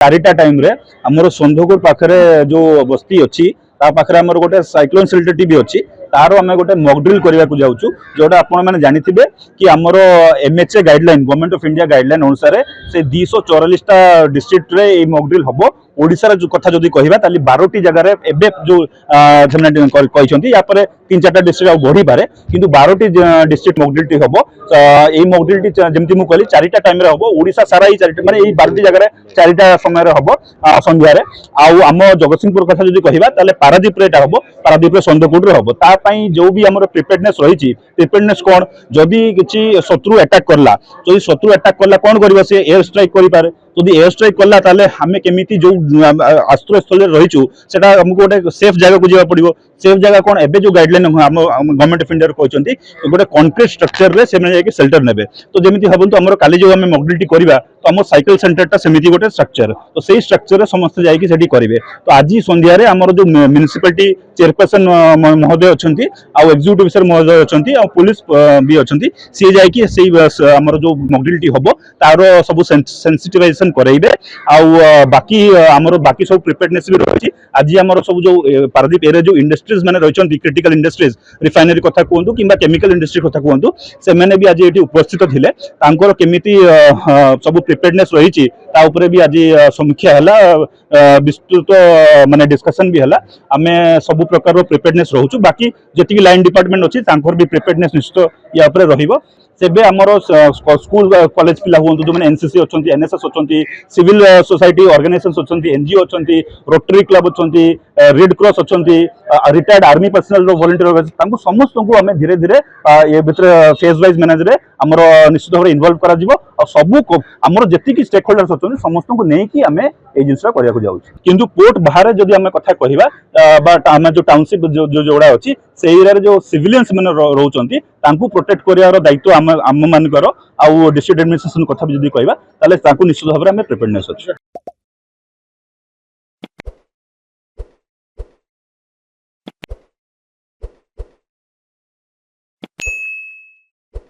चारिटा टाइम रे हमर सोंधोपुर पाखरे जो बस्ती अच्छी ता पाखरे हमर गोटे साइक्लोन शेल्टर भी अच्छी तार आम गोटे मॉक ड्रिल करने को जाऊँ जोटा आपण मैंने जानिथिबे कि हमर MHA guideline government of India guideline अनुसार से 244 डिस्ट्रिक्ट रे ए मॉक ड्रिल हबो ओडिसा जो कथा जदि कहबा ताली 12टी जगह रे एबे जो सेमने कहिसंती या पर 3-4टा डिस्ट्रिक्ट आ बढ़ी पारे किंतु 12टी डिस्ट्रिक्ट मॉक ड्रिल टी हबो ए मॉक ड्रिल टी जेमति मु कहली 4टा टाइम रे हबो ओडिसा सारा ही 4टा माने ए 12टी जगह रे 4टा समय रे हबो संध्या रे आउ हम जगतसिंहपुर कथा जदि कहबा ताले पारादीप रे एटा हबो पारादीप रे संदकोट रे हबो ता पई जो भी हमर प्रिपेयर्डनेस रहिछि प्रिपेयर्डनेस कोन जदि किछि शत्रु अटैक करला जदि शत्रु अटैक करला कोन करबा से एयर स्ट्राइक करि पारे जदि एयर स्ट्राइक करला ताले हमें केमिति जो आश्रय स्थल रहिछु सेटा हमको गोटे सेफ जगह को जीवा पड़िबो सेफ जगह कोन एबे जो गाइडलाइन हम गवर्नमेंट ऑफ इंडिया रे कहचंती गोटे कंक्रीट स्ट्रक्चर रे सेमे जाके शेल्टर नेबे तो जेमिति हबंतु हमर काली जो हम मॉकड्रिल करिबा तो हमर साइकिल सेंटर टा सेमिति गोटे स्ट्रक्चर तो सेही स्ट्रक्चर रे समस्त जाईकी सेठी करिवे तो आज संध्या रे हमर जो म्युनिसिपलिटी चेयरपर्सन महोदय अछंती आ एक्जीक्यूटिव ऑफिसर महोदय अछंती आ पुलिस भी अछंती सी जाईकी सेही हमर जो मॉकड्रिल टी हबो तारो सब सेंसिटाइजेशन करैबे आ बाकी हमर बाकी सब प्रिपेयर्डनेस भी रहिछि आज हमर सब जो पारादीप एरिया जो इंडस्ट्रीज माने रहिछंती क्रिटिकल इंडस्ट्रीज रिफाइनरी कथा कहंतु किबा केमिकल इंडस्ट्री कथा कहंतु से माने भी आज एठी उपस्थित थिले तांकर केमिति सब प्रिपेयर्डनेस रहिछि ता ऊपर भी आज समीक्षा हला विस्तृत माने डिस्कशन भी हला आमे सब प्रकार प्रिपेयर्डनेस रहउछु बाकी जेतिकी लाइन डिपार्टमेंट अछि तांकर भी प्रिपेयर्डनेस निश्चित या ऊपर रहिबो सेबे हमर स्कूल कॉलेज पिला हुंतु जो माने एनसीसी अछंती एनएसएस अछंती सिविल सोसाइटी ऑर्गेनाइजेशंस अछंती एनजीओ अछंती रोटरी क्लब अछंती रेड क्रॉस अछंती रिटायर्ड आर्मी पर्सनल रो वॉलंटियर तांको समस्त को हमें धीरे धीरे ए भितर फेज वाइज मैनेज रे हमर निश्चित भाव इन्वॉल्व करा जिवो और सब हमर जेतिकी स्टेक होल्डर्स अछंती समस्त को नै कि हमें ए जिनसरा करिया को जाउछ किंतु पोर्ट बाहर जदि हमें कथा कहिबा बट हमें जो टाउनशिप जो जोड़ा अछि से एरिया रे जो सिविलियंस माने रहउचंती तांको प्रोटेक्ट करियार दायित्व आम मानकर आउ डिस्ट्रिक्ट एडमिनिस्ट्रेशन कथा जदि कहबा ताले तांको निश्चित भाव रे हमें प्रिपेयर्डनेस अछि।